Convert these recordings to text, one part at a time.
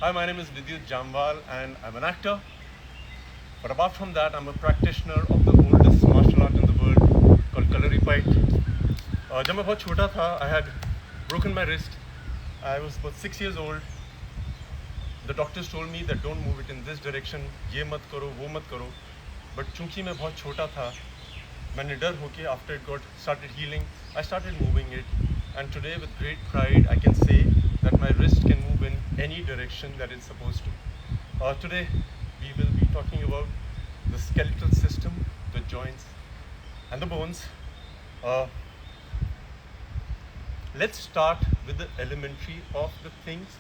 Hi, my name is Vidyut Jamwal and I'm an actor. But apart from that, I'm a practitioner of the oldest martial art in the world called Kalari Fight. जब मैं बहुत छोटा था, I had broken my wrist. I was about 6 years old. The doctors told me that don't move it in this direction. ये मत करो, वो मत करो. But चूंकि मैं बहुत छोटा था, मैंने डर होके after it got started healing, I started moving it. And today, with great pride, I can say that my wrist can move in any direction that it's supposed to. Today, we will be talking about the skeletal system, the joints, and the bones. Uh, let's start with the elementary of the things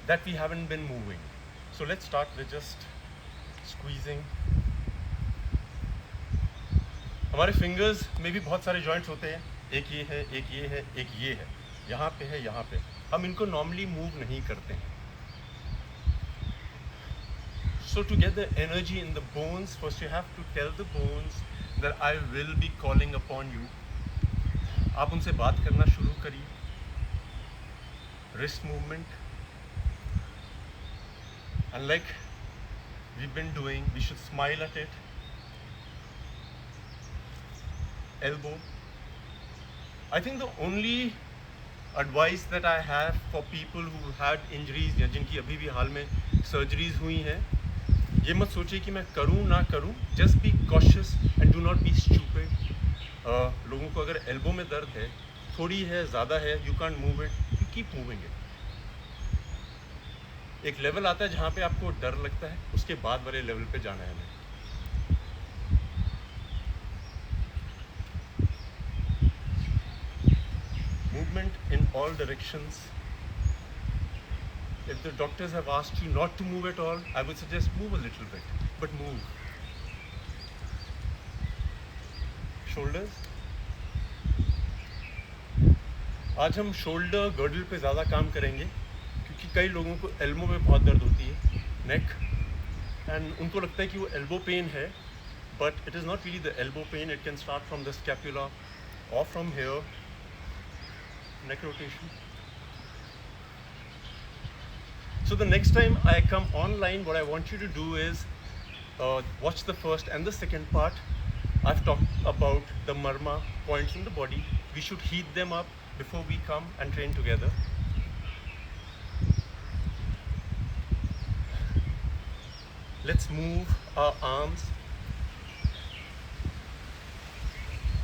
that we haven't been moving. So let's start with just squeezing. हमारे fingers में भी बहुत सारे joints होते हैं. एक ये है, एक ये है, एक ये है, यहाँ पे है, यहाँ पे. हम इनको नॉर्मली मूव नहीं करते हैं. So to get the energy in the bones, first you have to tell the bones that I will be calling upon you. आप उनसे बात करना शुरू करिए. Wrist movement, and like we've been doing, we should smile at it. Elbow. I think the only advice that I have for people who had injuries या जिनकी अभी भी हाल में surgeries हुई हैं, ये मत सोचिए कि मैं करूँ ना करूँ. Just be cautious and do not be stupid. लोगों को अगर elbow में दर्द है, थोड़ी है, ज़्यादा है, you can't move it, you keep moving it. एक लेवल आता है जहाँ पे आपको डर लगता है, उसके बाद वाले लेवल पे जाना है हमें. Movement in all directions. If the doctors have asked you not to move at all, I would suggest move a little bit, but move. Shoulders. आज हम शोल्डर गर्डल पे ज़्यादा काम करेंगे क्योंकि कई लोगों को एल्बो में बहुत दर्द होती है, नेक, एंड उनको लगता है कि वो एल्बो पेन है, but it is not really the elbow pain. It can start from the scapula or from here. Neck rotation. So the next time I come online, what I want you to do is watch the first and the second part. I've talked about the marma points in the body. We should heat them up before we come and train together. Let's move our arms.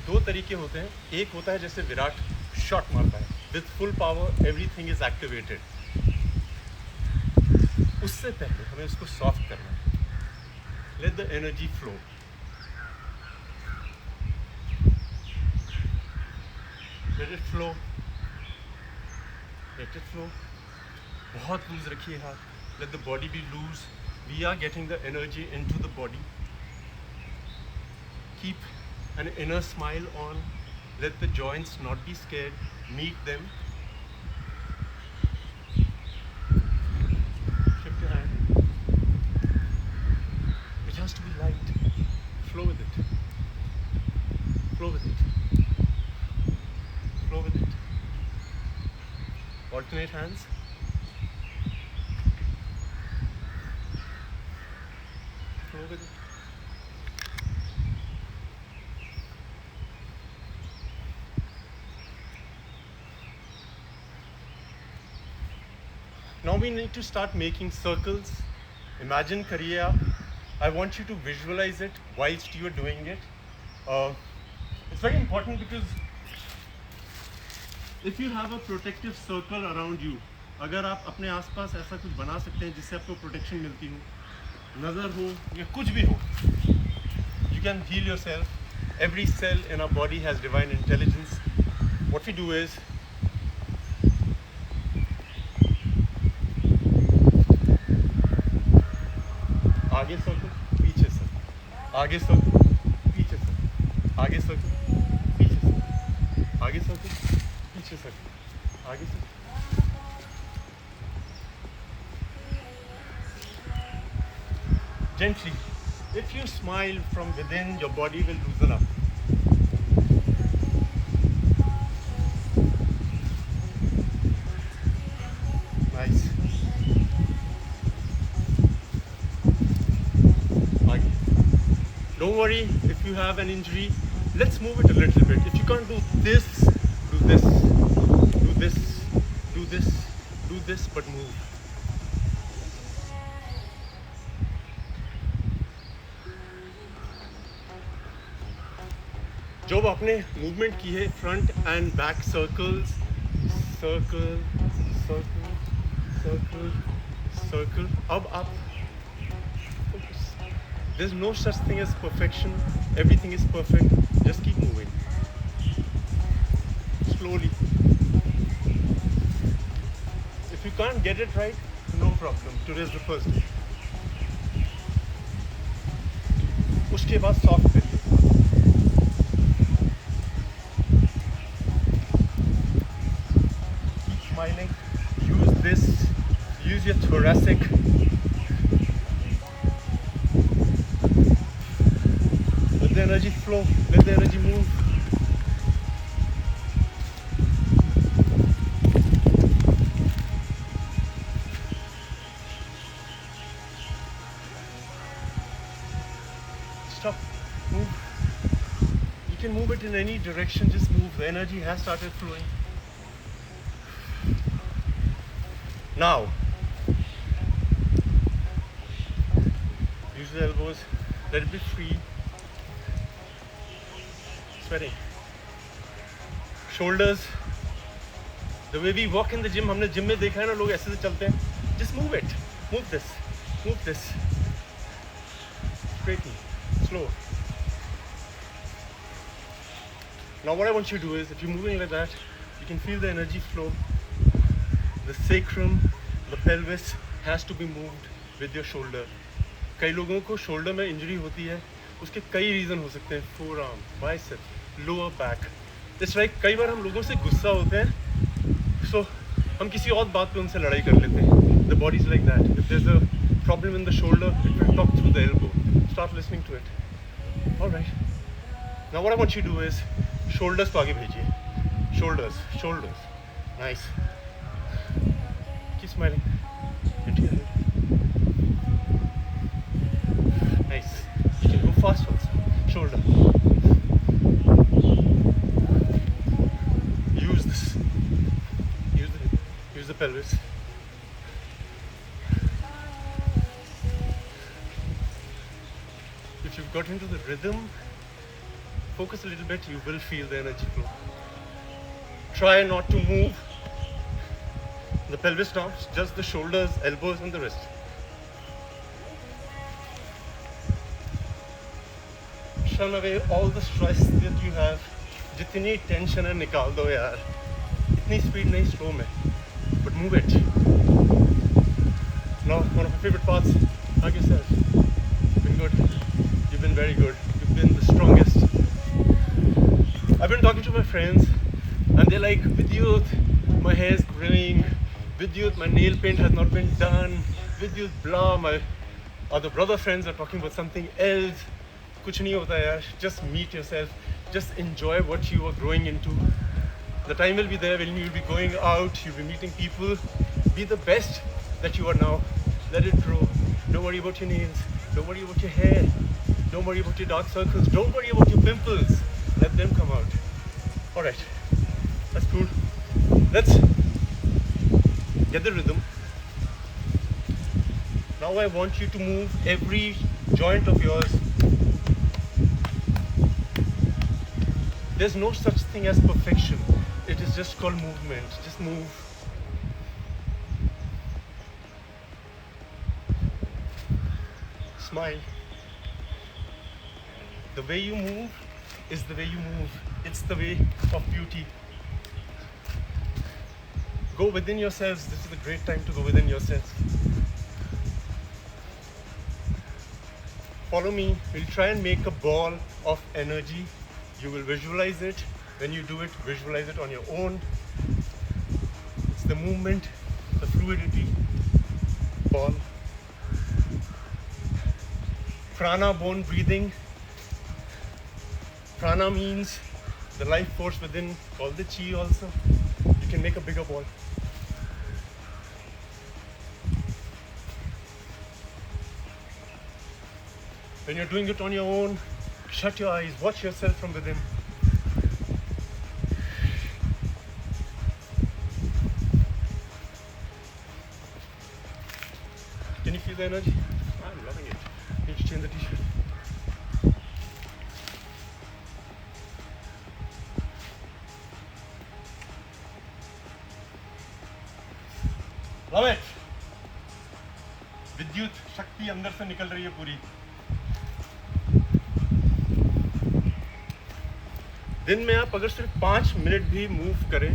दो तरीके होते हैं. एक होता है जैसे Virat shot मारता है, with full power everything is activated. उससे पहले हमें उसको सॉफ्ट करना है. Let the energy flow. Let it flow. Let it flow. बहुत लूज रखिए हाथ. Let the body be loose. We are getting the energy into the body. Keep an inner smile on. Let the joints not be scared. Meet them. Shift your hand. It has to be light. Flow with it. Flow with it. Flow with it. Alternate hands. Flow with it. Now we need to start making circles. Imagine करिए आप. I want you to visualize it whilst you are doing it. It's very important because if you have a protective circle around you, अगर आप अपने आसपास ऐसा कुछ बना सकते हैं जिससे आपको प्रोटेक्शन मिलती हो, नज़र हो या कुछ भी हो, you can heal yourself. Every cell in our body has divine intelligence. What we do is आगे सर्कल, पीछे सर्कल, आगे सर्कल, पीछे सर्कल, आगे सर्कल, पीछे सर्कल, आगे सर्कल, पीछे सर्कल, आगे circle. Gently. If you smile from within, your body will loosen up. Nice. worry if you have an injury. Let's move it a little bit. If you can't do this, do this, do this, do this, do this, but move. जब आपने movement की है front end back circles, circle circle circle circle, अब आप focus. There's no such thing as perfection. Everything is perfect. Just keep moving slowly. If you can't get it right, no problem. Today's the first day. उसके बाद soft करिए. Smiling. Use this. Use your thoracic. Let the energy flow. Let the energy move. Stop. Move. You can move it in any direction. Just move. The energy has started flowing. Now, use the elbows, let it be free. Sweating. Shoulders. The way we walk in the gym, हमने gym में देखा है ना, लोग ऐसे से चलते हैं. Just move it. Move this. Move this. Straighten. Slow. Now what I want you to do is, if you're moving like that, you can feel the energy flow. The sacrum, the pelvis has to be moved with your shoulder. कई लोगों को shoulder में injury होती है, उसके कई reason हो सकते हैं. Four arm, bicep, lower back. It's like कई बार हम लोगों से गुस्सा होते हैं, सो हम किसी और बात पे उनसे लड़ाई कर लेते हैं. The body is like that. If there is a problem in the shoulder, it will talk through the elbow. Start listening to it. Alright. Now what I want you to do is shoulders को आगे भेजिए. Shoulders, shoulders. Nice. Keep smiling. Into your head. Nice. You can go fast also. Shoulder. Use this. Use the pelvis. If you've got into the rhythm, focus a little bit, you will feel the energy flow. Try not to move the pelvis now, just the shoulders, elbows and the wrist. Shun away all the stress that you have. जितनी tension है निकाल दो यार. इतनी speed नहीं, slow में, but move it. Now one of my favorite parts, hug yourself. You've been good. You've been very good. You've been the strongest. I've been talking to my friends and they're like, Vidyut, my hair's growing. Vidyut, my nail paint has not been done. Vidyut, blah. My other brother friends are talking about something else. Kuch nahi hota yaar. Just meet yourself. Just enjoy what you are growing into. The time will be there when you'll be going out, you'll be meeting people. Be the best that you are now. Let it grow. Don't worry about your nails. Don't worry about your hair. Don't worry about your dark circles. Don't worry about your pimples. Let them come out. Alright. That's cool. Let's get the rhythm. Now I want you to move every joint of yours. There's no such thing as perfection. It is just called movement. Just move. Smile. The way you move is the way you move. It's the way of beauty. Go within yourselves. This is a great time to go within yourselves. Follow me. We'll try and make a ball of energy. You will visualize it. When you do it, visualize it on your own. It's the movement, the fluidity ball. Prana, bone breathing. Prana means the life force within, called the chi also. You can make a bigger ball. When you're doing it on your own, Shut your eyes, watch yourself from within. Can you feel the energy? I'm loving it. Need to change the t-shirt. Love it. विद्युत शक्ति अंदर से निकल रही है पूरी. दिन में आप अगर सिर्फ 5 मिनट भी मूव करें,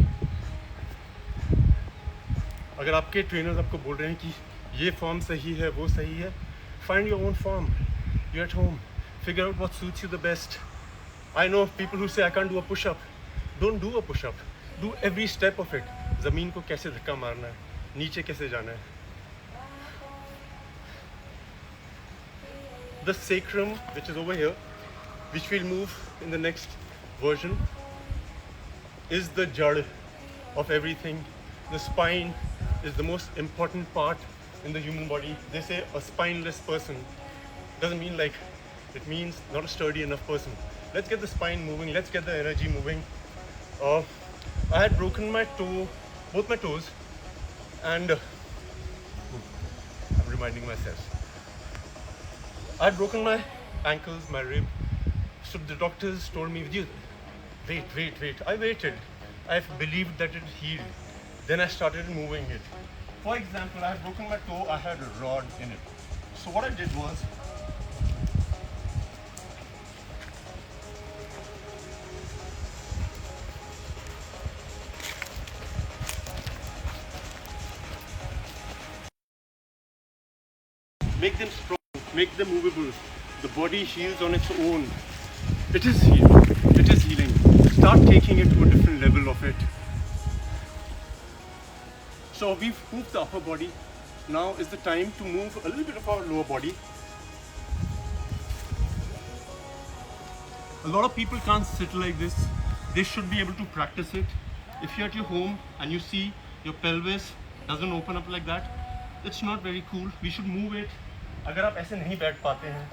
अगर आपके ट्रेनर्स आपको बोल रहे हैं कि ये फॉर्म सही है, वो सही है, find your own form. You're at home. Figure out what suits you the best. I know people who say I can't do a push-up. Don't do a push-up. Do every step of it. ज़मीन को कैसे धक्का मारना है, नीचे कैसे जाना है. The sacrum, which is over here, which we'll move in the next version, is the jad of everything. The spine is the most important part in the human body. They say a spineless person doesn't mean like, it means not a sturdy enough person. Let's get the spine moving, let's get the energy moving. I had broken my toe, both my toes, and I'm reminding myself. I had broken my ankles, my rib. So the doctors told me, wait. I waited. I believed that it healed. Then I started moving it. For example, I had broken my toe, I had a rod in it. So what I did was, make them strong, make them movable. The body heals on its own. It is healing. It is healing. Start taking it to a different level of it. So we've moved the upper body. Now is the time to move a little bit of our lower body. A lot of people can't sit like this. They should be able to practice it. If you're at your home and you see your pelvis doesn't open up like that, it's not very cool. We should move it. अगर आप ऐसे नहीं बैठ पाते हैं,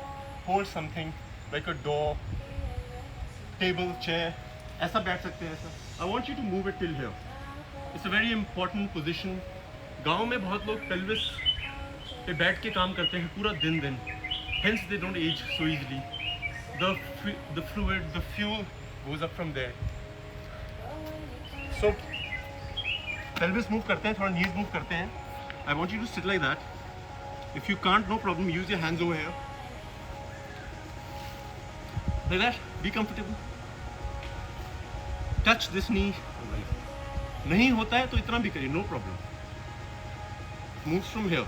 hold something like a door, table, chair. ऐसा बैठ सकते हैं ऐसा. I want you to move it till here. It's a very important position. गांव में बहुत लोग pelvis पे बैठ के काम करते हैं पूरा दिन. Hence they don't age so easily. The fluid, the fuel goes up from there. So pelvis move करते हैं, थोड़ा knees move करते हैं. I want you to sit like that. If you can't, no problem. Use your hands over here. Like that. Be comfortable. Touch this knee. नहीं होता है तो इतना भी करिए. No problem. Moves from here.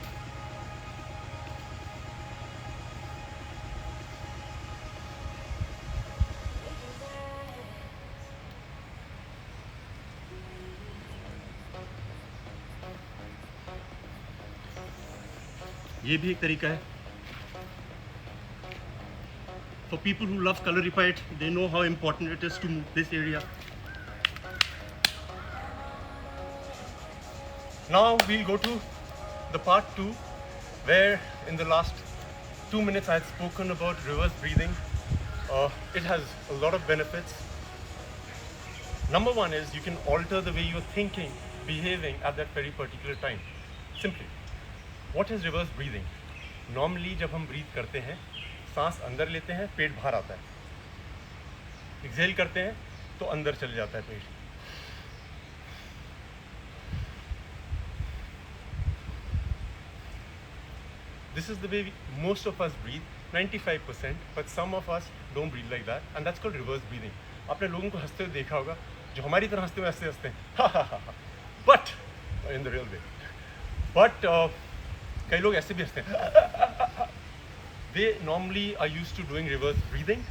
ये भी एक तरीका है. For people who love color repeat, they know how important it is to move this area. Now we'll go to the part 2, where in the last 2 minutes I had spoken about reverse breathing. It has a lot of benefits. Number one is you can alter the way you're thinking, behaving at that very particular time. Simply. What is reverse breathing? Normally जब हम breathe करते हैं, सांस अंदर लेते हैं, पेट बाहर आता है. Exhale करते हैं तो अंदर चले जाता है पेट. This is the way most of us breathe, 95%, but some of us don't breathe like that, and that's called reverse breathing. आपने लोगों को हंसते हुए देखा होगा, जो हमारी तरह हंसते हुए हंसते हैं, but in the real way. But कई लोग ऐसे भी हंसते हैं. They normally are used to doing reverse breathing.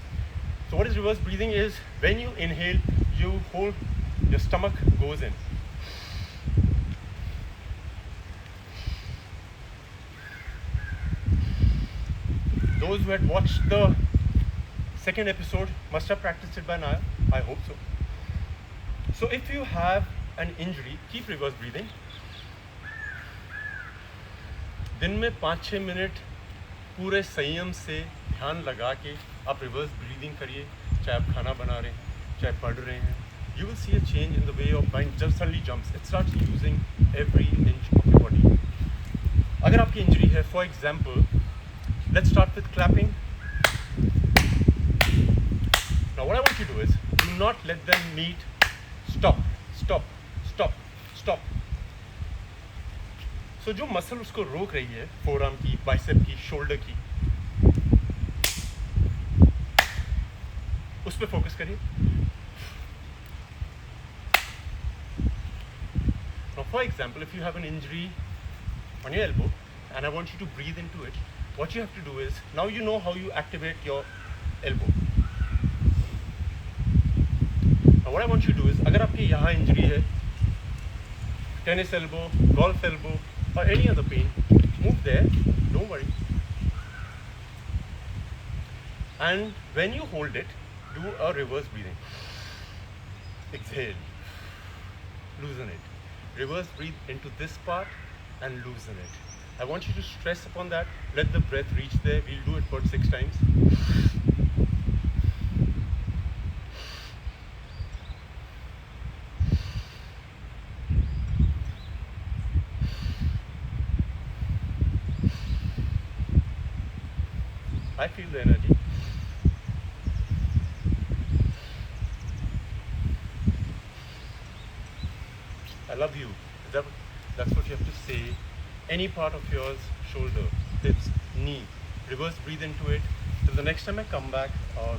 So what is reverse breathing is when you inhale, you hold, your stomach goes in. Those who had watched the second episode must have practiced it by now. I hope so. So if you have an injury, keep reverse breathing. दिन में 5-6 minute पूरे संयम से ध्यान लगा के आप reverse breathing करिए, चाहे आप खाना बना रहे हैं, चाहे पढ़ रहे हैं, you will see a change in the way your mind just suddenly jumps. It starts using every inch of your body. अगर आपकी इंजरी है, for example, let's start with clapping. Now what I want you to do is, do not let them meet. Stop, stop, stop, stop. So जो muscle उसको रोक रही है, forearm की, bicep की, शोल्डर की, उस पर फोकस करिए. Now for example, if you have an injury on your elbow and I want you to breathe into it, what you have to do is, now you know how you activate your elbow. Now what I want you to do is, अगर आपके यहाँ injury है, tennis elbow, golf elbow, or any other pain, move there, don't worry. And when you hold it, do a reverse breathing. Exhale, loosen it. Reverse breathe into this part and loosen it. I want you to stress upon that. Let the breath reach there. We'll do it for 6 times. I feel the energy. I love you. That's what you have to say. Any part of yours, shoulder, hips, knee, reverse breathe into it. Till the next time I come back,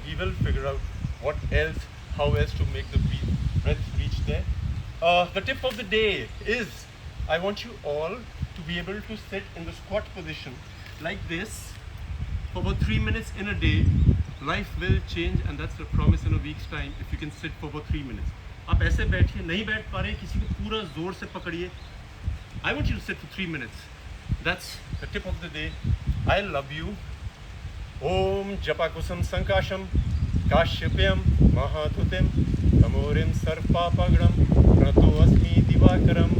we will figure out how else to make the breath reach there. The tip of the day is, I want you all to be able to sit in the squat position like this for about 3 minutes in a day. Life will change, and that's a promise in a week's time if you can sit for about 3 minutes. आप ऐसे बैठिए, नहीं बैठ पा रहे, किसी को पूरा जोर से पकड़िए. I want you to sit for 3 minutes. That's the tip of the day. I love you. Om Japakusam Sankasham Kashyapyam Mahathutim Tamorim Sarpapagram Prato Asmi Divakaram